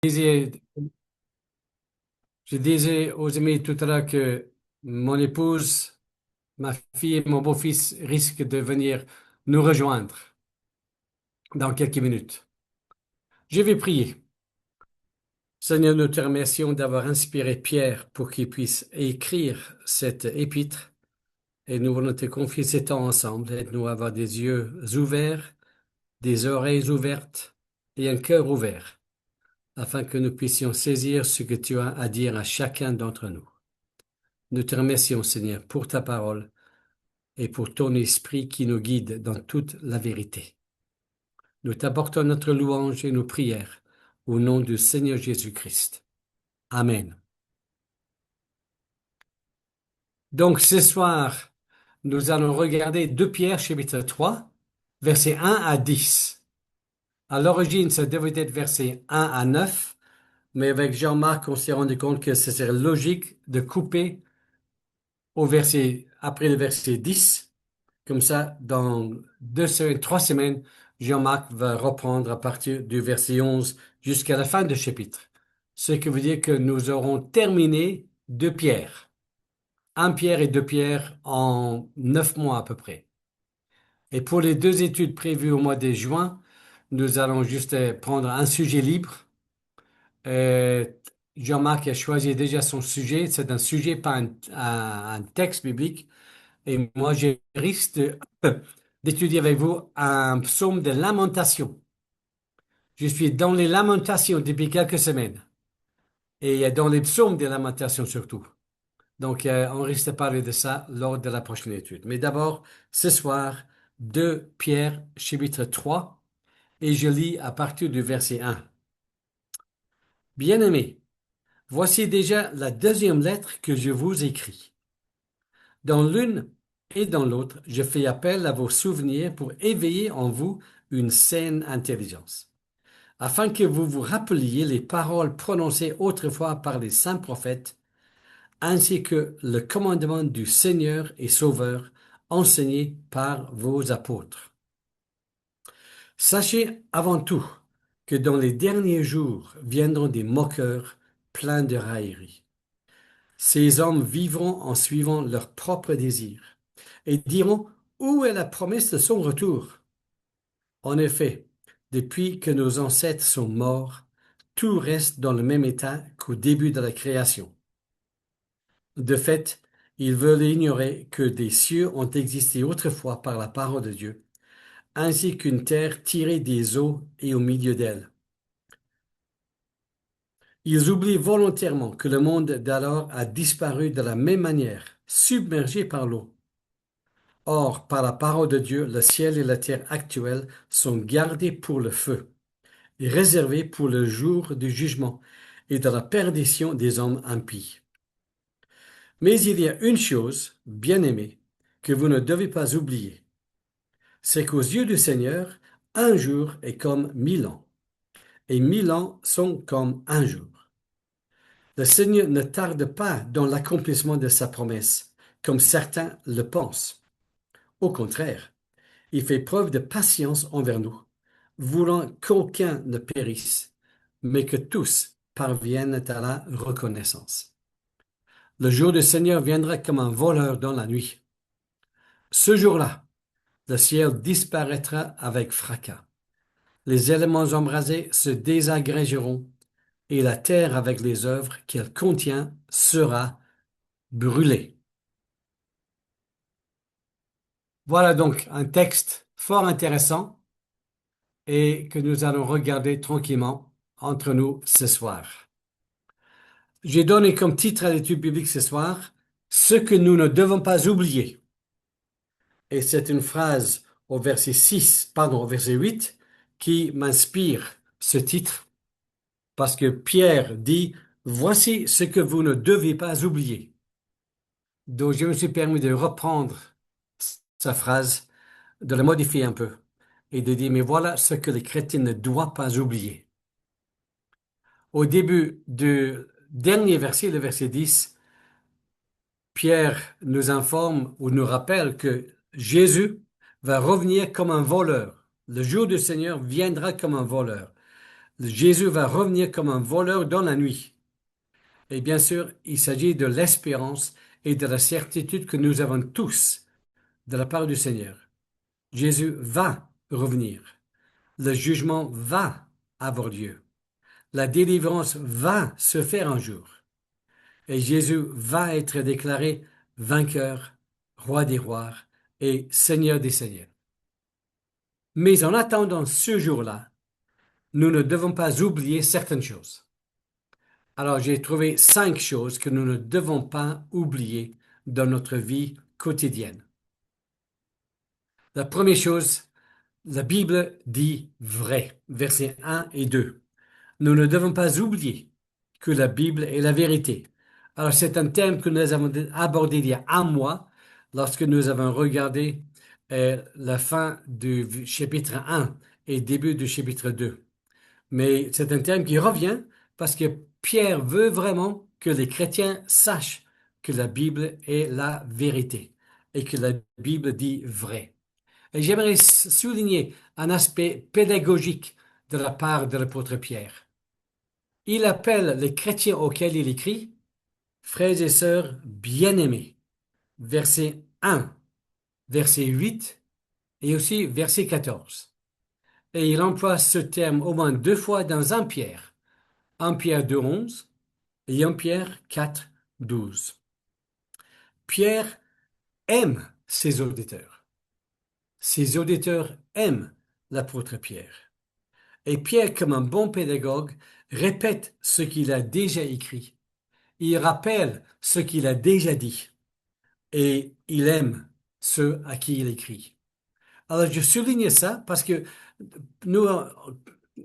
disais, je disais aux amis tout à l'heure que mon épouse, ma fille et mon beau-fils risquent de venir nous rejoindre dans quelques minutes. Je vais prier. Seigneur, nous te remercions d'avoir inspiré Pierre pour qu'il puisse écrire cette épître et nous voulons te confier ces temps ensemble. Aide-nous à avoir des yeux ouverts, des oreilles ouvertes et un cœur ouvert afin que nous puissions saisir ce que tu as à dire à chacun d'entre nous. Nous te remercions, Seigneur, pour ta parole et pour ton esprit qui nous guide dans toute la vérité. Nous t'apportons notre louange et nos prières au nom du Seigneur Jésus-Christ. Amen. Donc ce soir, nous allons regarder 2 Pierre chapitre 3, versets 1 à 10. À l'origine, ça devait être versets 1 à 9, mais avec Jean-Marc, on s'est rendu compte que ce serait logique de couper après le verset 10. Comme ça, dans 2 semaines, 3 semaines, Jean-Marc va reprendre à partir du verset 11 jusqu'à la fin du chapitre. Ce qui veut dire que nous aurons terminé 2 Pierre. 1 Pierre et 2 Pierre en 9 mois à peu près. Et pour les 2 études prévues au mois de juin, nous allons juste prendre un sujet libre. Euh, Jean-Marc a choisi déjà son sujet. C'est un sujet, pas un texte biblique. Et moi, je risque d'étudier avec vous un psaume de lamentation. Je suis dans les lamentations depuis quelques semaines et dans les psaumes des lamentations surtout. Donc, on risque de parler de ça lors de la prochaine étude. Mais d'abord, ce soir, 2 Pierre, chapitre 3, et je lis à partir du verset 1. Bien-aimés, voici déjà la deuxième lettre que je vous écris. Dans l'une et dans l'autre, je fais appel à vos souvenirs pour éveiller en vous une saine intelligence, afin que vous vous rappeliez les paroles prononcées autrefois par les saints prophètes, ainsi que le commandement du Seigneur et Sauveur enseigné par vos apôtres. Sachez avant tout que dans les derniers jours viendront des moqueurs pleins de railleries. Ces hommes vivront en suivant leurs propres désirs et diront: où est la promesse de son retour? En effet, depuis que nos ancêtres sont morts, tout reste dans le même état qu'au début de la création. De fait, ils veulent ignorer que des cieux ont existé autrefois par la parole de Dieu, ainsi qu'une terre tirée des eaux et au milieu d'elle. Ils oublient volontairement que le monde d'alors a disparu de la même manière, submergé par l'eau. Or, par la parole de Dieu, le ciel et la terre actuels sont gardés pour le feu, et réservés pour le jour du jugement et de la perdition des hommes impies. Mais il y a une chose, bien-aimée, que vous ne devez pas oublier, c'est qu'aux yeux du Seigneur, un jour est comme 1000 ans, et 1000 ans sont comme un jour. Le Seigneur ne tarde pas dans l'accomplissement de sa promesse, comme certains le pensent. Au contraire, il fait preuve de patience envers nous, voulant qu'aucun ne périsse, mais que tous parviennent à la reconnaissance. Le jour du Seigneur viendra comme un voleur dans la nuit. Ce jour-là, le ciel disparaîtra avec fracas. Les éléments embrasés se désagrégeront et la terre avec les œuvres qu'elle contient sera brûlée. Voilà donc un texte fort intéressant et que nous allons regarder tranquillement entre nous ce soir. J'ai donné comme titre à l'étude biblique ce soir, ce que nous ne devons pas oublier. Et c'est une phrase au verset 8, qui m'inspire ce titre, parce que Pierre dit: voici ce que vous ne devez pas oublier. Donc je me suis permis de reprendre sa phrase, de la modifier un peu, et de dire: mais voilà ce que les chrétiens ne doivent pas oublier. Au début du dernier verset, le verset 10, Pierre nous informe ou nous rappelle que Jésus va revenir comme un voleur. Le jour du Seigneur viendra comme un voleur. Jésus va revenir comme un voleur dans la nuit. Et bien sûr, il s'agit de l'espérance et de la certitude que nous avons tous de la part du Seigneur. Jésus va revenir. Le jugement va avoir lieu. La délivrance va se faire un jour. Et Jésus va être déclaré vainqueur, roi des rois et seigneur des seigneurs. Mais en attendant ce jour-là, nous ne devons pas oublier certaines choses. Alors j'ai trouvé 5 choses que nous ne devons pas oublier dans notre vie quotidienne. La première chose, la Bible dit vrai, versets 1 et 2. Nous ne devons pas oublier que la Bible est la vérité. Alors c'est un thème que nous avons abordé il y a un mois lorsque nous avons regardé la fin du chapitre 1 et début du chapitre 2. Mais c'est un thème qui revient parce que Pierre veut vraiment que les chrétiens sachent que la Bible est la vérité et que la Bible dit vrai. Et j'aimerais souligner un aspect pédagogique de la part de l'apôtre Pierre. Il appelle les chrétiens auxquels il écrit frères et sœurs bien-aimés. Verset 1, verset 8 et aussi verset 14. Et il emploie ce terme au moins 2 fois dans 1 Pierre. 1 Pierre 2, 11 et 1 Pierre 4, 12. Pierre aime ses auditeurs. Ses auditeurs aiment l'apôtre Pierre. Et Pierre, comme un bon pédagogue, répète ce qu'il a déjà écrit. Il rappelle ce qu'il a déjà dit. Et il aime ceux à qui il écrit. Alors, je souligne ça parce que nous,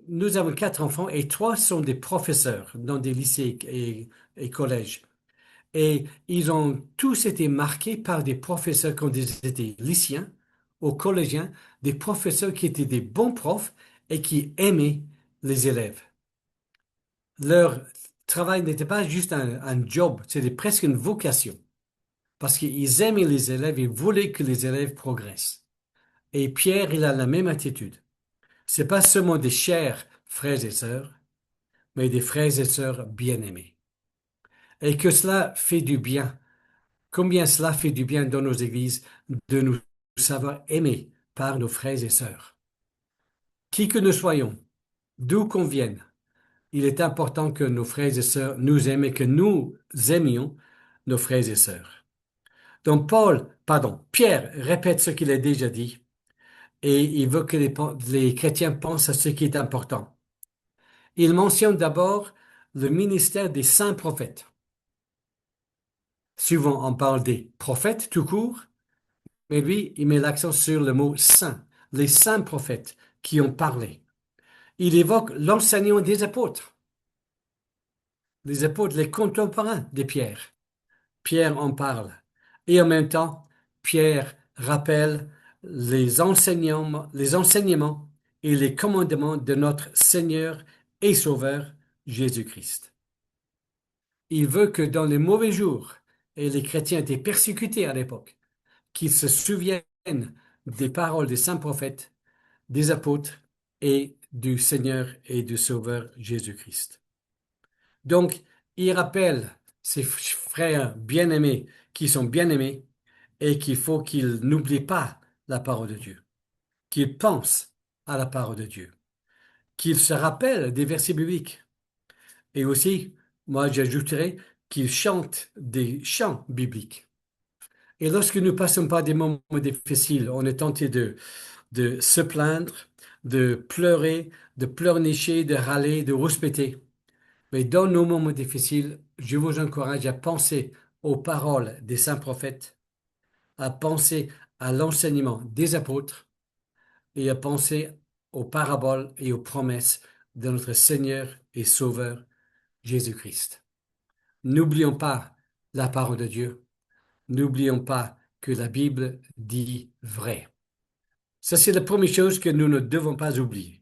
nous avons 4 enfants et 3 sont des professeurs dans des lycées et collèges. Et ils ont tous été marqués par des professeurs quand ils étaient lycéens ou collégiens, des professeurs qui étaient des bons profs et qui aimaient les élèves. Leur travail n'était pas juste un job, c'était presque une vocation. Parce qu'ils aimaient les élèves et voulaient que les élèves progressent. Et Pierre, il a la même attitude. C'est pas seulement des chers frères et sœurs, mais des frères et sœurs bien-aimés. Et que cela fait du bien. Combien cela fait du bien dans nos églises de nous savoir aimer par nos frères et sœurs. Qui que nous soyons, d'où qu'on vienne, il est important que nos frères et sœurs nous aiment et que nous aimions nos frères et sœurs. Donc Pierre répète ce qu'il a déjà dit et il veut que les chrétiens pensent à ce qui est important. Il mentionne d'abord le ministère des saints prophètes. Souvent, on parle des prophètes tout court, mais lui, il met l'accent sur le mot saint, les saints prophètes qui ont parlé. Il évoque l'enseignement des apôtres, les apôtres, les contemporains de Pierre. Pierre en parle. Et en même temps, Pierre rappelle les enseignements et les commandements de notre Seigneur et Sauveur Jésus-Christ. Il veut que dans les mauvais jours, et les chrétiens étaient persécutés à l'époque, qu'ils se souviennent des paroles des saints prophètes, des apôtres et du Seigneur et du Sauveur Jésus-Christ. Donc, il rappelle ses frères bien-aimés qui sont bien-aimés et qu'il faut qu'ils n'oublient pas la parole de Dieu, qu'ils pensent à la parole de Dieu, qu'ils se rappellent des versets bibliques. Et aussi, moi j'ajouterais qu'ils chantent des chants bibliques. Et lorsque nous passons par des moments difficiles, on est tenté de se plaindre, de pleurer, de pleurnicher, de râler, de rouspéter. Mais dans nos moments difficiles, je vous encourage à penser aux paroles des saints prophètes, à penser à l'enseignement des apôtres et à penser aux paraboles et aux promesses de notre Seigneur et Sauveur Jésus-Christ. N'oublions pas la parole de Dieu. N'oublions pas que la Bible dit vrai. Ça, c'est la première chose que nous ne devons pas oublier.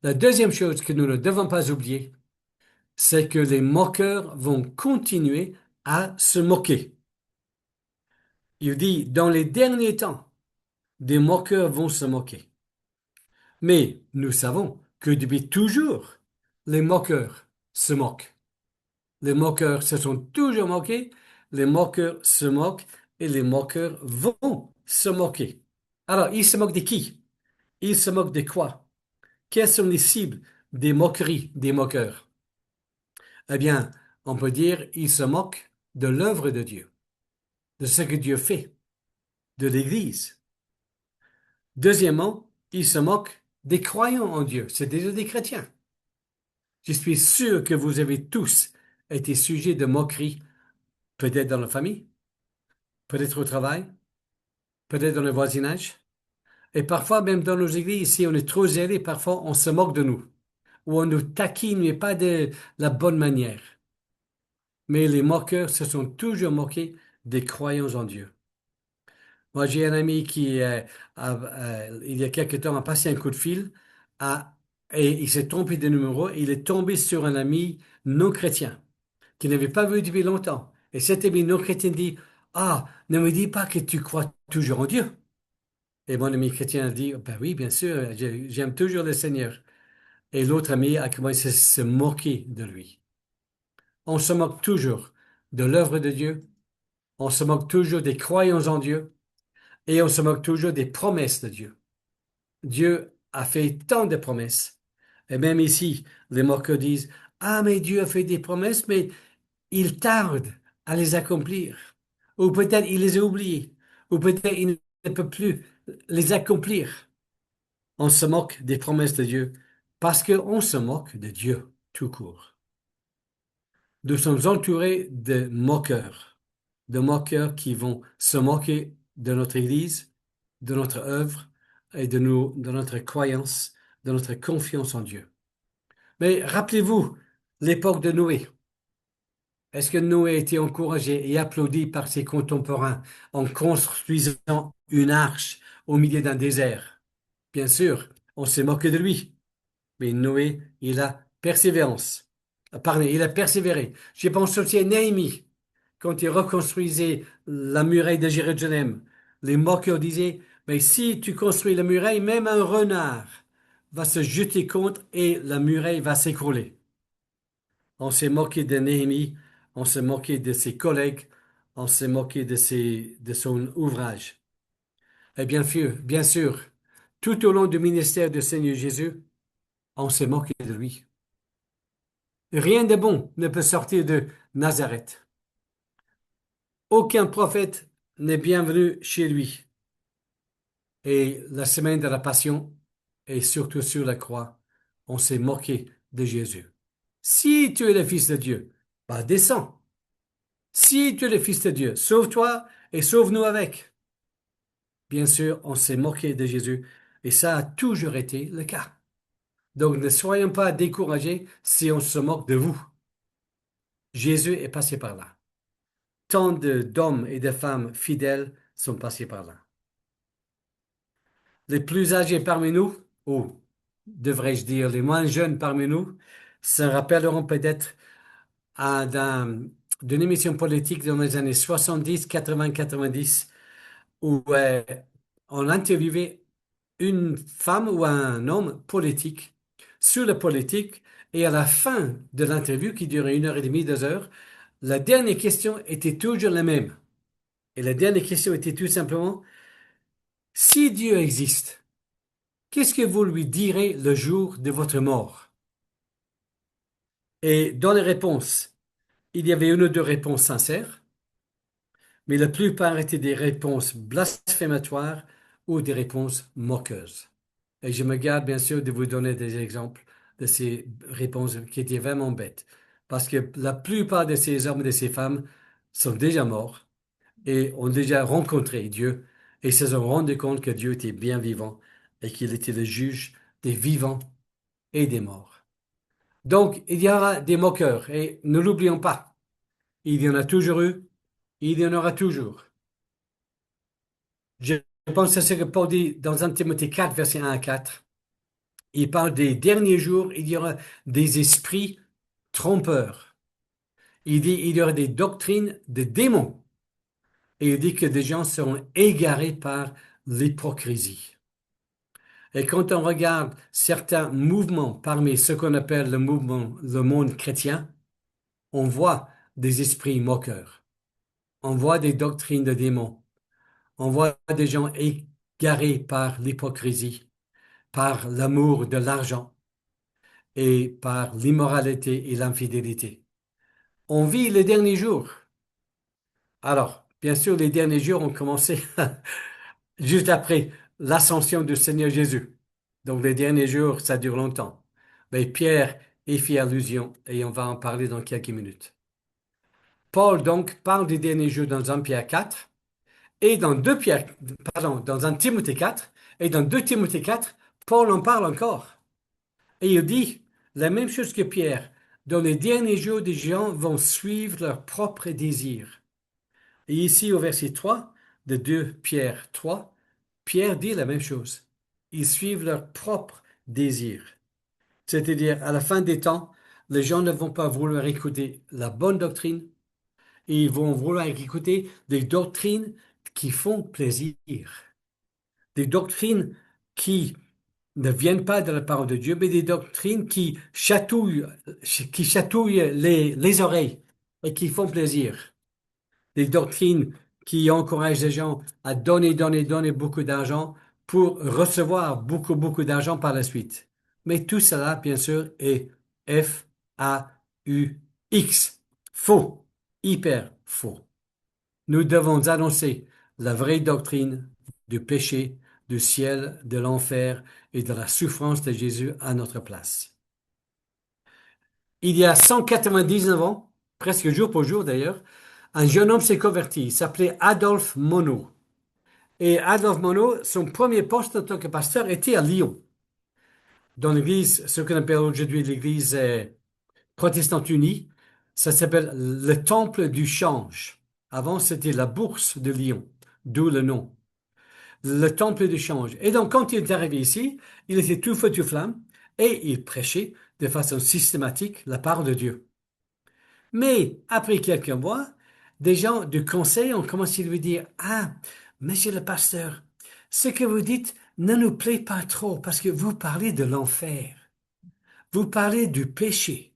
La deuxième chose que nous ne devons pas oublier, c'est que les moqueurs vont continuer à se moquer. Il dit, dans les derniers temps, des moqueurs vont se moquer. Mais nous savons que depuis toujours, les moqueurs se moquent. Les moqueurs se sont toujours moqués, les moqueurs se moquent et les moqueurs vont se moquer. Alors, ils se moquent de qui? Ils se moquent de quoi? Quelles sont les cibles des moqueries des moqueurs? Eh bien, on peut dire ils se moquent de l'œuvre de Dieu, de ce que Dieu fait, de l'Église. Deuxièmement, ils se moquent des croyants en Dieu, c'est-à-dire des chrétiens. Je suis sûr que vous avez tous été sujets de moqueries, peut-être dans la famille, peut-être au travail, peut-être dans le voisinage, et parfois même dans nos églises, si on est trop zélé, parfois on se moque de nous, ou on nous taquine, mais pas de la bonne manière. Mais les moqueurs se sont toujours moqués des croyants en Dieu. Moi, j'ai un ami qui, il y a quelque temps, a passé un coup de fil à- et il s'est trompé de numéro et il est tombé sur un ami non chrétien qu'il n'avait pas vu depuis longtemps. Et cet ami non chrétien dit, ah, ne me dis pas que tu crois toujours en Dieu. Et mon ami chrétien a dit, ben oui, bien sûr, j'aime toujours le Seigneur. Et l'autre ami a commencé à se moquer de lui. On se moque toujours de l'œuvre de Dieu, on se moque toujours des croyants en Dieu et on se moque toujours des promesses de Dieu. Dieu a fait tant de promesses. Et même ici, les moqueurs disent, ah, mais Dieu a fait des promesses, mais il tarde à les accomplir. Ou peut-être il les a oubliées. Ou peut-être il ne peut plus les accomplir. On se moque des promesses de Dieu parce qu'on se moque de Dieu tout court. Nous sommes entourés de moqueurs qui vont se moquer de notre Église, de notre œuvre et de notre croyance, de notre confiance en Dieu. Mais rappelez-vous l'époque de Noé. Est-ce que Noé a été encouragé et applaudi par ses contemporains en construisant une arche au milieu d'un désert? Bien sûr, on s'est moqué de lui. Mais Noé, il a persévérance. Pardon, il a persévéré. Je pense aussi à Néhémie, quand il reconstruisait la muraille de Jérusalem. Les moqueurs disaient, mais si tu construis la muraille, même un renard va se jeter contre et la muraille va s'écrouler. On s'est moqué de Néhémie, on s'est moqué de ses collègues, on s'est moqué de son ouvrage. Et bien sûr, tout au long du ministère du Seigneur Jésus, on s'est moqué de lui. Rien de bon ne peut sortir de Nazareth. Aucun prophète n'est bienvenu chez lui. Et la semaine de la Passion, et surtout sur la croix, on s'est moqué de Jésus. Si tu es le Fils de Dieu, bah descends. Si tu es le Fils de Dieu, sauve-toi et sauve-nous avec. Bien sûr, on s'est moqué de Jésus, et ça a toujours été le cas. Donc ne soyons pas découragés si on se moque de vous. Jésus est passé par là. Tant d'hommes et de femmes fidèles sont passés par là. Les plus âgés parmi nous, ou devrais-je dire les moins jeunes parmi nous, se rappelleront peut-être d'une émission politique dans les années 70, 80, 90, où on interviewait une femme ou un homme politique sur la politique, et à la fin de l'interview, qui durait 1 heure et demie, 2 heures, la dernière question était toujours la même. Et la dernière question était tout simplement, si Dieu existe, qu'est-ce que vous lui direz le jour de votre mort? Et dans les réponses, il y avait une ou deux réponses sincères, mais la plupart étaient des réponses blasphématoires ou des réponses moqueuses. Et je me garde bien sûr de vous donner des exemples de ces réponses qui étaient vraiment bêtes, parce que la plupart de ces hommes et de ces femmes sont déjà morts et ont déjà rencontré Dieu et se sont rendus compte que Dieu était bien vivant et qu'il était le juge des vivants et des morts. Donc, il y aura des moqueurs et ne l'oublions pas. Il y en a toujours eu, il y en aura toujours. Je pense à ce que Paul dit dans 1 Timothée 4, verset 1 à 4. Il parle des derniers jours, il y aura des esprits trompeurs. Il dit il y aura des doctrines de démons. Et il dit que des gens seront égarés par l'hypocrisie. Et quand on regarde certains mouvements parmi ce qu'on appelle le mouvement, le monde chrétien, on voit des esprits moqueurs, on voit des doctrines de démons, on voit des gens égarés par l'hypocrisie, par l'amour de l'argent et par l'immoralité et l'infidélité. On vit les derniers jours. Alors, bien sûr, les derniers jours ont commencé juste après l'ascension du Seigneur Jésus. Donc, les derniers jours, ça dure longtemps. Mais Pierre y fait allusion et on va en parler dans quelques minutes. Paul, donc, parle des derniers jours dans 1 Pierre 4 et dans 2 Pierre, pardon, dans 1 Timothée 4 et dans 2 Timothée 4, Paul en parle encore. Et il dit la même chose que Pierre. Dans les derniers jours, des gens vont suivre leurs propres désirs. Et ici, au verset 3 de 2 Pierre 3, Pierre dit la même chose. Ils suivent leurs propres désirs. C'est-à-dire, à la fin des temps, les gens ne vont pas vouloir écouter la bonne doctrine, et ils vont vouloir écouter des doctrines qui font plaisir, des doctrines qui ne viennent pas de la parole de Dieu, mais des doctrines qui chatouillent les oreilles et qui font plaisir. Des doctrines qui encouragent les gens à donner, donner, donner beaucoup d'argent pour recevoir beaucoup, beaucoup d'argent par la suite. Mais tout cela, bien sûr, est F-A-U-X. Faux. Hyper faux. Nous devons annoncer la vraie doctrine du péché, du ciel, de l'enfer et de la souffrance de Jésus à notre place. Il y a 199 ans, presque jour pour jour d'ailleurs, un jeune homme s'est converti. Il s'appelait Adolphe Monod. Et Adolphe Monod, son premier poste en tant que pasteur était à Lyon, dans l'église, ce qu'on appelle aujourd'hui l'église protestante unie. Ça s'appelle le Temple du Change. Avant, c'était la Bourse de Lyon, d'où le nom. Le Temple du Change. Et donc, quand il est arrivé ici, il était tout feu, tout flamme, et il prêchait de façon systématique la parole de Dieu. Mais après quelques mois, des gens du conseil ont commencé à lui dire, ah, monsieur le pasteur, ce que vous dites ne nous plaît pas trop parce que vous parlez de l'enfer, vous parlez du péché,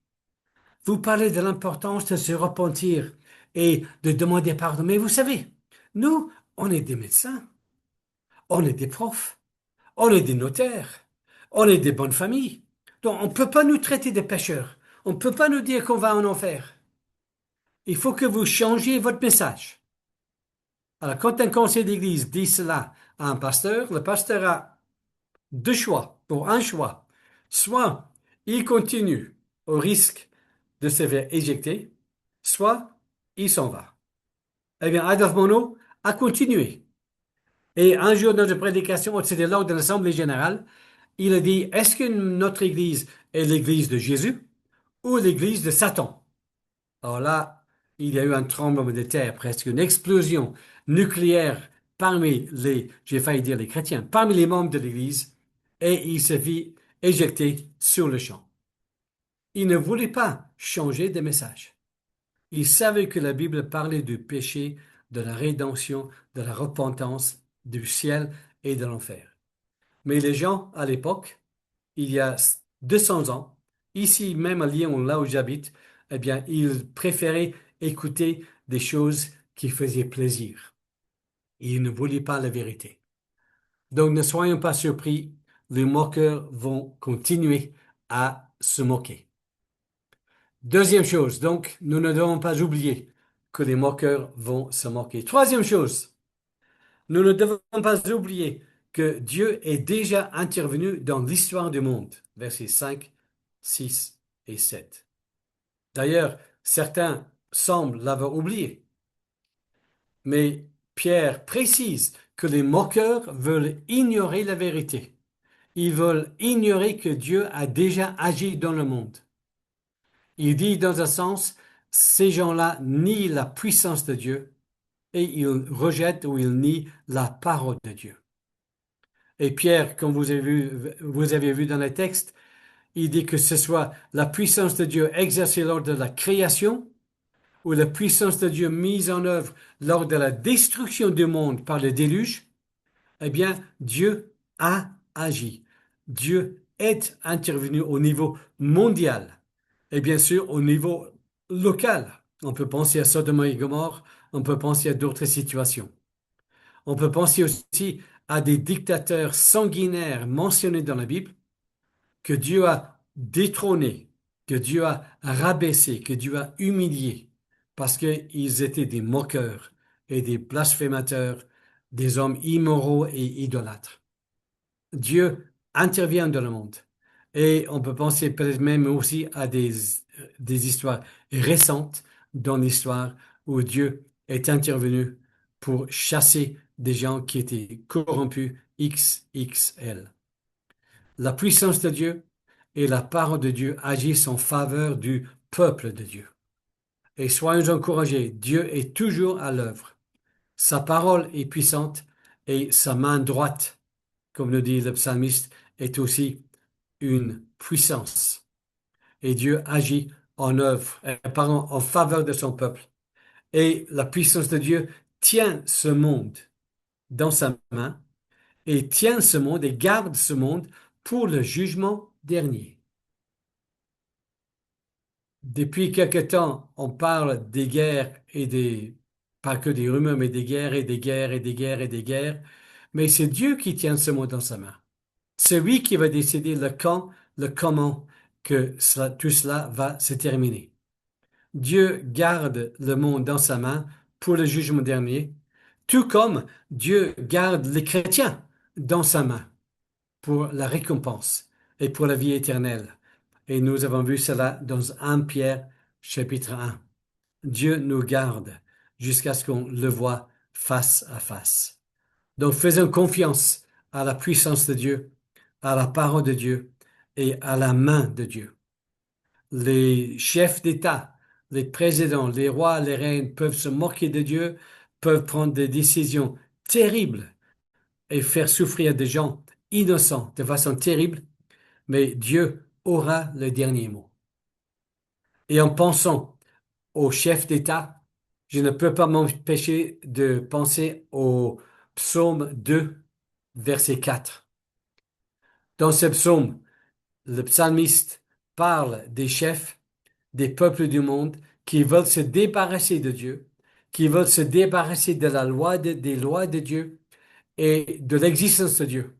vous parlez de l'importance de se repentir et de demander pardon. Mais vous savez, nous, on est des médecins, on est des profs, on est des notaires, on est des bonnes familles. Donc on ne peut pas nous traiter de pécheurs, on ne peut pas nous dire qu'on va en enfer. Il faut que vous changiez votre message. Alors, quand un conseil d'église dit cela à un pasteur, le pasteur a deux choix, pour un choix. Soit il continue au risque de se faire éjecter, soit il s'en va. Eh bien, Adolphe Monod a continué. Et un jour, dans une prédication, c'était lors de l'Assemblée générale, il a dit, est-ce que notre église est l'église de Jésus ou l'église de Satan? Alors là, il y a eu un tremblement de terre, presque une explosion nucléaire parmi j'ai failli dire les chrétiens, parmi les membres de l'Église, et il se vit éjecté sur le champ. Il ne voulait pas changer de message. Il savait que la Bible parlait du péché, de la rédemption, de la repentance, du ciel et de l'enfer. Mais les gens, à l'époque, il y a 200 ans, ici même à Lyon, là où j'habite, eh bien, ils préféraient écouter des choses qui faisaient plaisir. Ils ne voulaient pas la vérité. Donc, ne soyons pas surpris, les moqueurs vont continuer à se moquer. Deuxième chose, donc, nous ne devons pas oublier que les moqueurs vont se moquer. Troisième chose, nous ne devons pas oublier que Dieu est déjà intervenu dans l'histoire du monde. Versets 5, 6 et 7. D'ailleurs, certains semblent l'avoir oublié. Mais Pierre précise que les moqueurs veulent ignorer la vérité. Ils veulent ignorer que Dieu a déjà agi dans le monde. Il dit dans un sens, ces gens-là nient la puissance de Dieu et ils rejettent ou ils nient la parole de Dieu. Et Pierre, comme vous avez vu dans le texte, il dit que ce soit la puissance de Dieu exercée lors de la création ou la puissance de Dieu mise en œuvre lors de la destruction du monde par le déluge, eh bien, Dieu a agi. Dieu est intervenu au niveau mondial et bien sûr au niveau local. On peut penser à Sodome et Gomorrhe, on peut penser à d'autres situations. On peut penser aussi à des dictateurs sanguinaires mentionnés dans la Bible que Dieu a détrônés, que Dieu a rabaissés, que Dieu a humiliés parce qu'ils étaient des moqueurs et des blasphémateurs, des hommes immoraux et idolâtres. Dieu intervient dans le monde. Et on peut penser peut-être même aussi à des histoires récentes dans l'histoire où Dieu est intervenu pour chasser des gens qui étaient corrompus XXL. La puissance de Dieu et la parole de Dieu agissent en faveur du peuple de Dieu. Et soyons encouragés, Dieu est toujours à l'œuvre. Sa parole est puissante et sa main droite, comme le dit le psalmiste, est aussi une puissance. Et Dieu agit en œuvre, pardon, en faveur de son peuple. Et la puissance de Dieu tient ce monde dans sa main et tient ce monde et garde ce monde pour le jugement dernier. Depuis quelque temps, on parle des guerres et pas que des rumeurs, mais des guerres et des guerres et des guerres et des guerres. Mais c'est Dieu qui tient ce monde dans sa main. C'est lui qui va décider le quand, le comment tout cela va se terminer. Dieu garde le monde dans sa main pour le jugement dernier, tout comme Dieu garde les chrétiens dans sa main pour la récompense et pour la vie éternelle. Et nous avons vu cela dans 1 Pierre chapitre 1. Dieu nous garde jusqu'à ce qu'on le voie face à face. Donc faisons confiance à la puissance de Dieu, à la parole de Dieu et à la main de Dieu. Les chefs d'État, les présidents, les rois, les reines peuvent se moquer de Dieu, peuvent prendre des décisions terribles et faire souffrir des gens innocents de façon terrible, mais Dieu aura le dernier mot. Et en pensant aux chefs d'État, je ne peux pas m'empêcher de penser au psaume 2, verset 4. Dans ce psaume, le psalmiste parle des chefs, des peuples du monde qui veulent se débarrasser de Dieu, qui veulent se débarrasser de des lois de Dieu et de l'existence de Dieu.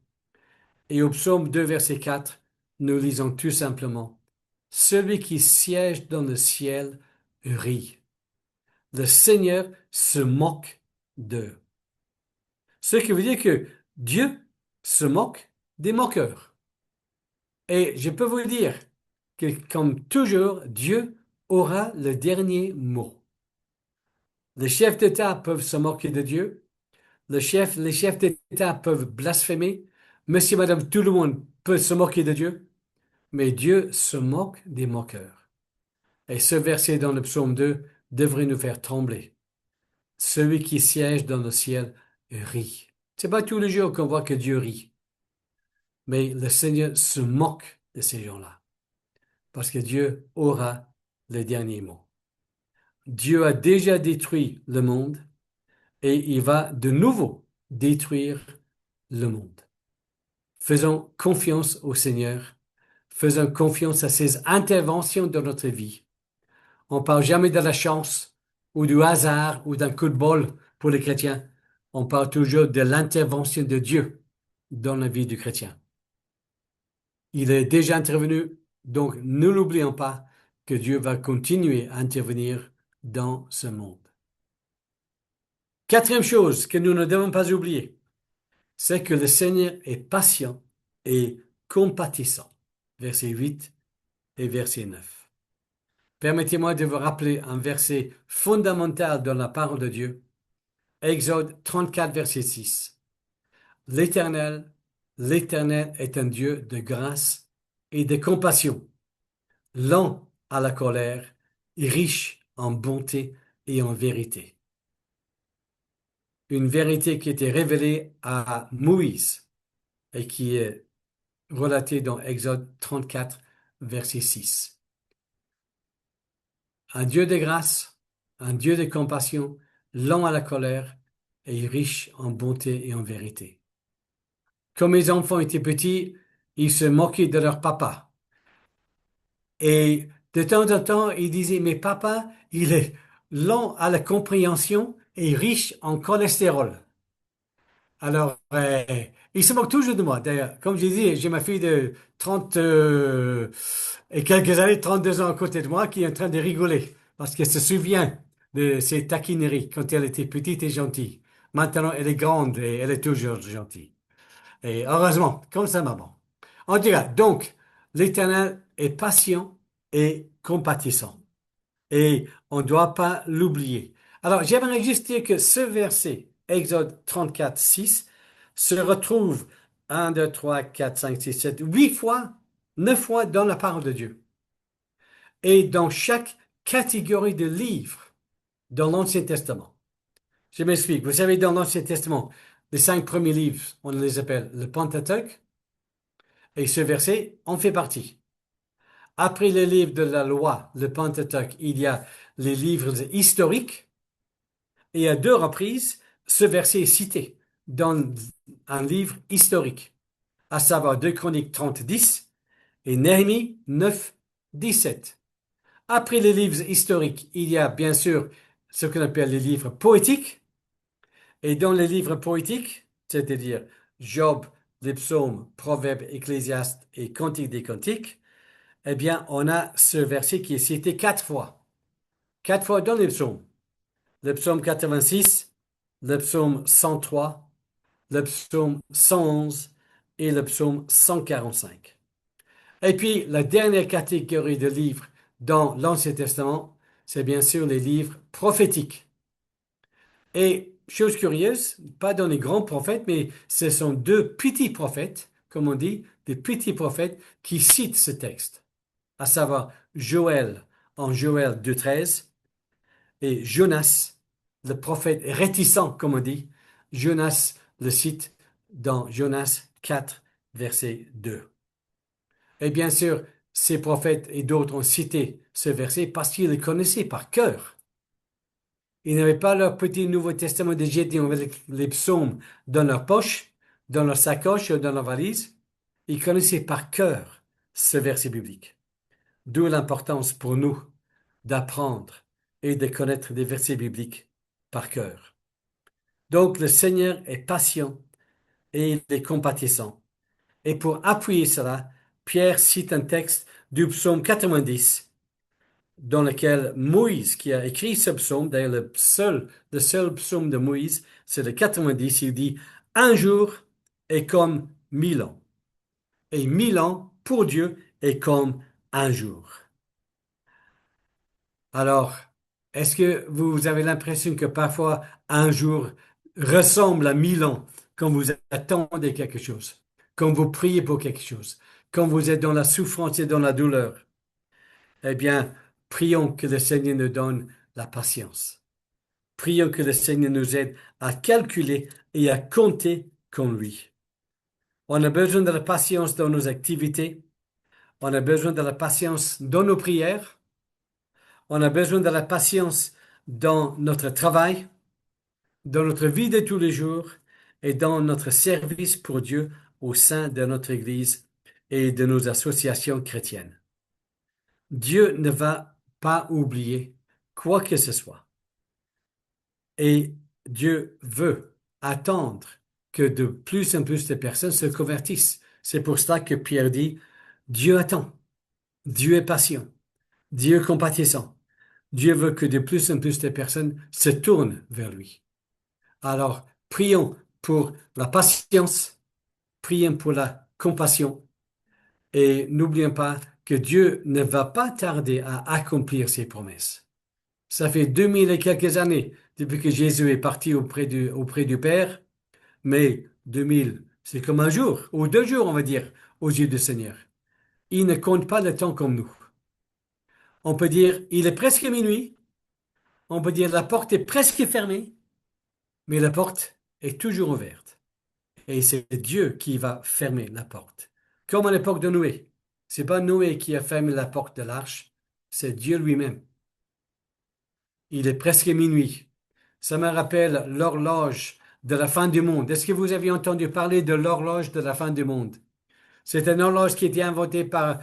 Et au psaume 2, verset 4, nous lisons tout simplement, celui qui siège dans le ciel rit. Le Seigneur se moque d'eux. Ce qui veut dire que Dieu se moque des moqueurs. Et je peux vous dire que, comme toujours, Dieu aura le dernier mot. Les chefs d'État peuvent se moquer de Dieu. Les chefs d'État peuvent blasphémer. Monsieur, madame, tout le monde peut se moquer de Dieu. Mais Dieu se moque des moqueurs. Et ce verset dans le psaume 2 devrait nous faire trembler. Celui qui siège dans le ciel rit. C'est pas tous les jours qu'on voit que Dieu rit. Mais le Seigneur se moque de ces gens-là. Parce que Dieu aura le dernier mot. Dieu a déjà détruit le monde et il va de nouveau détruire le monde. Faisons confiance au Seigneur. Faisons confiance à ses interventions dans notre vie. On ne parle jamais de la chance ou du hasard ou d'un coup de bol pour les chrétiens. On parle toujours de l'intervention de Dieu dans la vie du chrétien. Il est déjà intervenu, donc ne l'oublions pas que Dieu va continuer à intervenir dans ce monde. Quatrième chose que nous ne devons pas oublier, c'est que le Seigneur est patient et compatissant. Verset 8 et verset 9. Permettez-moi de vous rappeler un verset fondamental dans la parole de Dieu. Exode 34, verset 6. L'Éternel, l'Éternel est un Dieu de grâce et de compassion, lent à la colère et riche en bonté et en vérité. Une vérité qui était révélée à Moïse et qui est relatée dans Exode 34, verset 6. Un Dieu de grâce, un Dieu de compassion, lent à la colère et riche en bonté et en vérité. Quand mes enfants étaient petits, Ils se moquaient de leur papa. Et de temps en temps, ils disaient, mais papa, il est lent à la compréhension et riche en cholestérol. Alors, il se moque toujours de moi. D'ailleurs, comme je dis, j'ai ma fille de 30 et quelques années, 32 ans à côté de moi, qui est en train de rigoler parce qu'elle se souvient de ses taquineries quand elle était petite et gentille. Maintenant, elle est grande et elle est toujours gentille. Et heureusement, comme ça, maman. En tout cas, donc, l'Éternel est patient et compatissant. Et on ne doit pas l'oublier. Alors, j'aimerais juste dire que ce verset, Exode 34, 6, se retrouve 8 fois, 9 fois dans la parole de Dieu. Et dans chaque catégorie de livres dans l'Ancien Testament. Je m'explique. Vous savez, dans l'Ancien Testament, les 5 premiers livres, on les appelle le Pentateuque, et ce verset en fait partie. Après les livres de la loi, le Pentateuque, il y a les livres historiques. Et à deux reprises, ce verset est cité dans un livre historique, à savoir 2 Chroniques 30, 10 et Néhémie 9, 17. Après les livres historiques, il y a bien sûr ce qu'on appelle les livres poétiques. Et dans les livres poétiques, c'est-à-dire Job, les psaumes, Proverbes, Ecclésiastes et Cantiques des Cantiques, eh bien, on a ce verset qui est cité 4 fois. 4 fois dans les psaumes. Le psaume 86, le psaume 103, le psaume 111 et le psaume 145. Et puis, la dernière catégorie de livres dans l'Ancien Testament, c'est bien sûr les livres prophétiques. Et, chose curieuse, pas dans les grands prophètes, mais ce sont deux petits prophètes, comme on dit, des petits prophètes qui citent ce texte, à savoir Joël en Joël 2,13 et Jonas, le prophète réticent, comme on dit. Jonas le cite dans Jonas 4, verset 2. Et bien sûr, ces prophètes et d'autres ont cité ce verset parce qu'ils le connaissaient par cœur. Ils n'avaient pas leur petit Nouveau Testament de Gédéon avec les psaumes dans leur poche, dans leur sacoche, dans leur valise. Ils connaissaient par cœur ce verset biblique. D'où l'importance pour nous d'apprendre et de connaître des versets bibliques par cœur. Donc le Seigneur est patient et il est compatissant. Et pour appuyer cela, Pierre cite un texte du psaume 90 dans lequel Moïse, qui a écrit ce psaume, d'ailleurs le seul psaume de Moïse, c'est le 90, il dit, un jour est comme 1000 ans, et 1000 ans pour Dieu est comme un jour. Alors, est-ce que vous avez l'impression que parfois un jour ressemble à 1000 ans quand vous attendez quelque chose, quand vous priez pour quelque chose, quand vous êtes dans la souffrance et dans la douleur? Eh bien, prions que le Seigneur nous donne la patience. Prions que le Seigneur nous aide à calculer et à compter comme lui. On a besoin de la patience dans nos activités. On a besoin de la patience dans nos prières. On a besoin de la patience dans notre travail, dans notre vie de tous les jours et dans notre service pour Dieu au sein de notre Église et de nos associations chrétiennes. Dieu ne va pas oublier quoi que ce soit. Et Dieu veut attendre que de plus en plus de personnes se convertissent. C'est pour cela que Pierre dit, Dieu attend, Dieu est patient, Dieu est compatissant. Dieu veut que de plus en plus de personnes se tournent vers lui. Alors, prions pour la patience, prions pour la compassion et n'oublions pas que Dieu ne va pas tarder à accomplir ses promesses. Ça fait 2000 et quelques années depuis que Jésus est parti auprès du Père, mais 2000, c'est comme un jour, ou 2 jours, on va dire, aux yeux du Seigneur. Il ne compte pas le temps comme nous. On peut dire, il est presque minuit, on peut dire, la porte est presque fermée, mais la porte est toujours ouverte. Et c'est Dieu qui va fermer la porte. Comme à l'époque de Noé. C'est pas Noé qui a fermé la porte de l'arche, c'est Dieu lui-même. Il est presque minuit. Ça me rappelle l'horloge de la fin du monde. Est-ce que vous avez entendu parler de l'horloge de la fin du monde? C'est une horloge qui a été inventée par,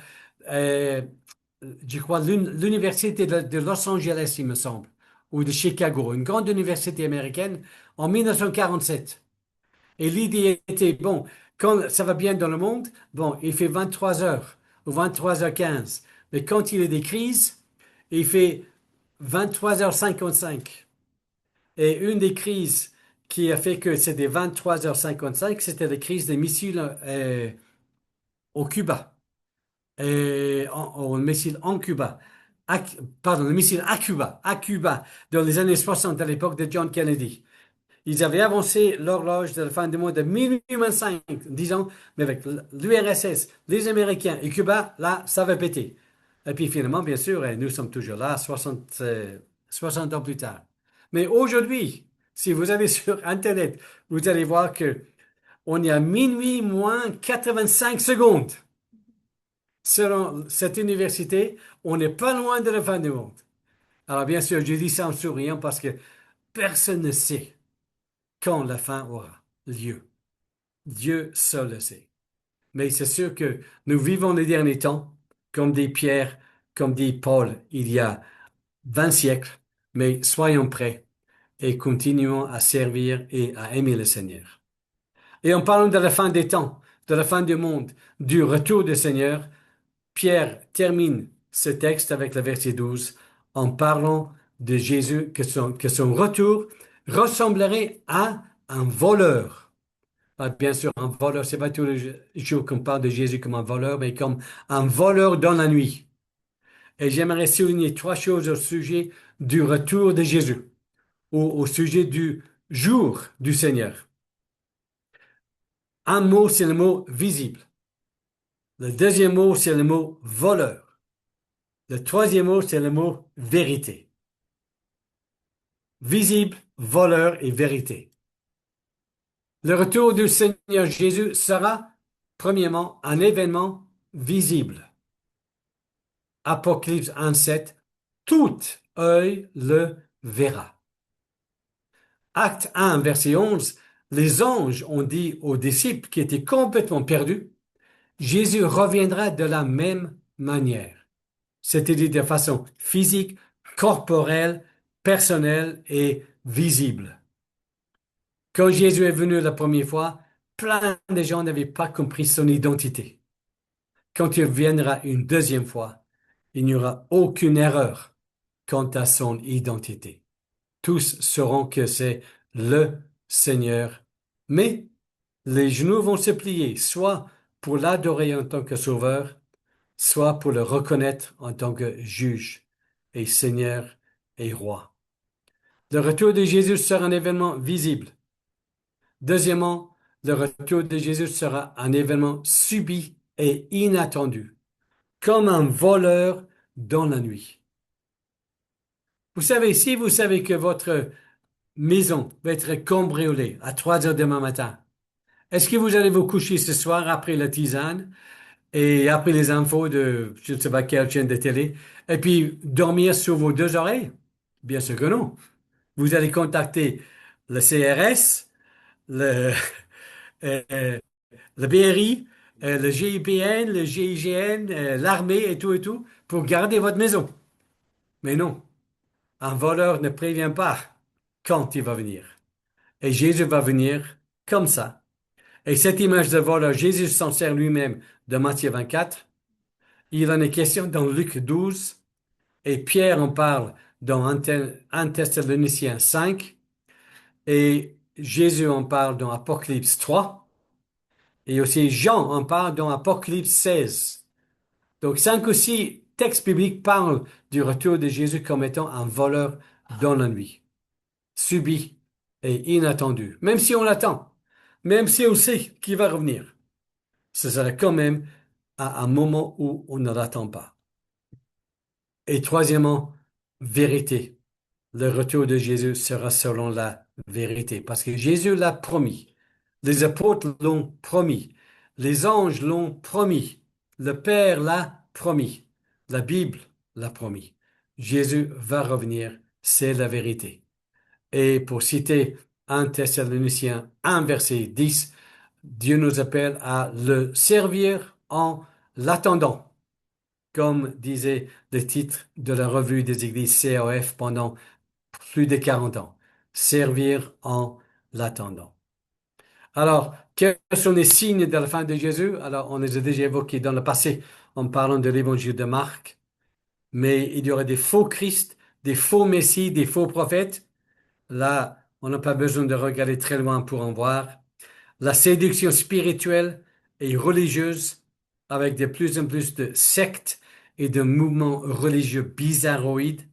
euh, je crois, l'université de Los Angeles, il me semble, ou de Chicago, une grande université américaine, en 1947. Et l'idée était, bon, quand ça va bien dans le monde, bon, il fait 23 heures ou 23h15. Mais quand il y a des crises, il fait 23h55. Et une des crises qui a fait que c'était 23h55, c'était la crise des missiles au Cuba. Au missile en Cuba. Pardon, le missile à Cuba, dans les années 60, à l'époque de John Kennedy. Ils avaient avancé l'horloge de la fin du mois de minuit 25, disons, mais avec l'URSS, les Américains et Cuba, là, ça va péter. Et puis finalement, bien sûr, nous sommes toujours là, 60 ans plus tard. Mais aujourd'hui, si vous allez sur Internet, vous allez voir que on est à minuit moins 85 secondes. Selon cette université, on n'est pas loin de la fin du monde. Alors bien sûr, je dis ça en souriant parce que personne ne sait quand la fin aura lieu. Dieu seul le sait. Mais c'est sûr que nous vivons les derniers temps comme des pierres, comme dit Paul il y a 20 siècles, mais soyons prêts et continuons à servir et à aimer le Seigneur. Et en parlant de la fin des temps, de la fin du monde, du retour du Seigneur, Pierre termine ce texte avec le verset 12 en parlant de Jésus, que son retour ressemblerait à un voleur. Ah, bien sûr, un voleur, c'est pas tous les jours qu'on parle de Jésus comme un voleur, mais comme un voleur dans la nuit. Et j'aimerais souligner trois choses au sujet du retour de Jésus, ou au sujet du jour du Seigneur. Un mot, c'est le mot visible. Le deuxième mot, c'est le mot voleur. Le troisième mot, c'est le mot vérité. Visible, voleur et vérité. Le retour du Seigneur Jésus sera, premièrement, un événement visible. Apocalypse 1,7, tout œil le verra. Acte 1, verset 11, les anges ont dit aux disciples qui étaient complètement perdus, Jésus reviendra de la même manière, c'est-à-dire de façon physique, corporelle, personnelle et visible. Quand Jésus est venu la première fois, plein de gens n'avaient pas compris son identité. Quand il viendra une deuxième fois, il n'y aura aucune erreur quant à son identité. Tous sauront que c'est le Seigneur. Mais les genoux vont se plier, soit pour l'adorer en tant que sauveur, soit pour le reconnaître en tant que juge et Seigneur et roi. Le retour de Jésus sera un événement visible. Deuxièmement, le retour de Jésus sera un événement subi et inattendu, comme un voleur dans la nuit. Vous savez, si vous savez que votre maison va être cambriolée à 3 heures demain matin, est-ce que vous allez vous coucher ce soir après la tisane et après les infos de je ne sais pas quelle chaîne de télé et puis dormir sur vos deux oreilles? Bien sûr que non. Vous allez contacter le CRS, le, euh, le BRI, le GIPN, le GIGN, l'armée et tout pour garder votre maison. Mais non, un voleur ne prévient pas quand il va venir. Et Jésus va venir comme ça. Et cette image de voleur, Jésus s'en sert lui-même de Matthieu 24. Il en est question dans Luc 12. Et Pierre en parle dans 1 Thessaloniciens 5. Et Jésus en parle dans Apocalypse 3. Et aussi Jean en parle dans Apocalypse 16. Donc 5 ou 6 textes bibliques parlent du retour de Jésus comme étant un voleur dans la nuit, subi et inattendu. Même si on l'attend, même si on sait qu'il va revenir, ce sera quand même à un moment où on ne l'attend pas. Et troisièmement, vérité. Le retour de Jésus sera selon la vérité, parce que Jésus l'a promis. Les apôtres l'ont promis. Les anges l'ont promis. Le Père l'a promis. La Bible l'a promis. Jésus va revenir, c'est la vérité. Et pour citer 1 Thessaloniciens 1, verset 10, Dieu nous appelle à le servir en l'attendant, comme disait le titre de la revue des églises COF pendant plus de 40 ans. Servir en l'attendant. Alors, quels sont les signes de la fin de Jésus? Alors, on les a déjà évoqués dans le passé en parlant de l'évangile de Marc, mais il y aurait des faux Christ, des faux Messies, des faux prophètes. Là, on n'a pas besoin de regarder très loin pour en voir. La séduction spirituelle et religieuse avec de plus en plus de sectes et de mouvements religieux bizarroïdes.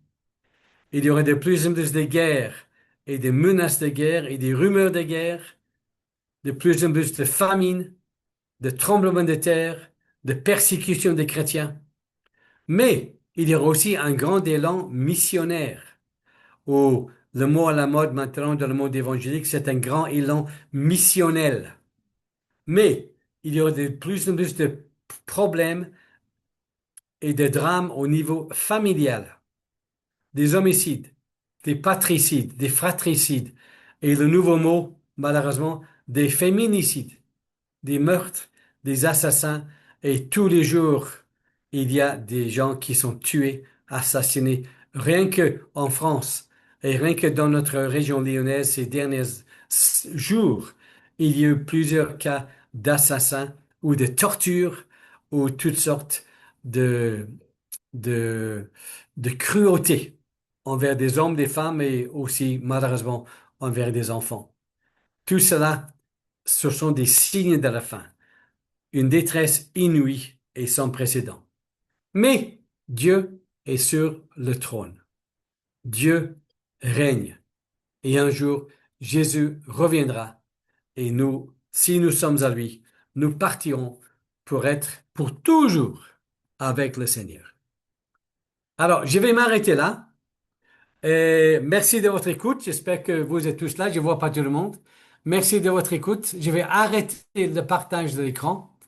Il y aurait de plus en plus de guerres et des menaces de guerre et des rumeurs de guerre, de plus en plus de famine, de tremblements de terre, de persécution des chrétiens. Mais il y aura aussi un grand élan missionnaire, où le mot à la mode maintenant dans le monde évangélique, c'est un grand élan missionnel. Mais il y aura de plus en plus de problèmes et de drames au niveau familial, des homicides, des patricides, des fratricides, et le nouveau mot, malheureusement, des féminicides, des meurtres, des assassins, et tous les jours, il y a des gens qui sont tués, assassinés, rien que en France, et rien que dans notre région lyonnaise ces derniers jours, il y a eu plusieurs cas d'assassins ou de torture ou toutes sortes de, de, de cruauté envers des hommes, des femmes et aussi, malheureusement, envers des enfants. Tout cela, ce sont des signes de la fin, une détresse inouïe et sans précédent. Mais Dieu est sur le trône. Dieu règne. Et un jour, Jésus reviendra. Et nous, si nous sommes à lui, nous partirons pour être pour toujours avec le Seigneur. Alors, je vais m'arrêter là. Et merci de votre écoute. J'espère que vous êtes tous là. Je ne vois pas tout le monde. Merci de votre écoute. Je vais arrêter le partage de l'écran.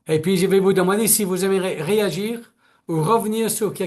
Et puis, je vais vous demander si vous aimeriez réagir ou revenir sur quelque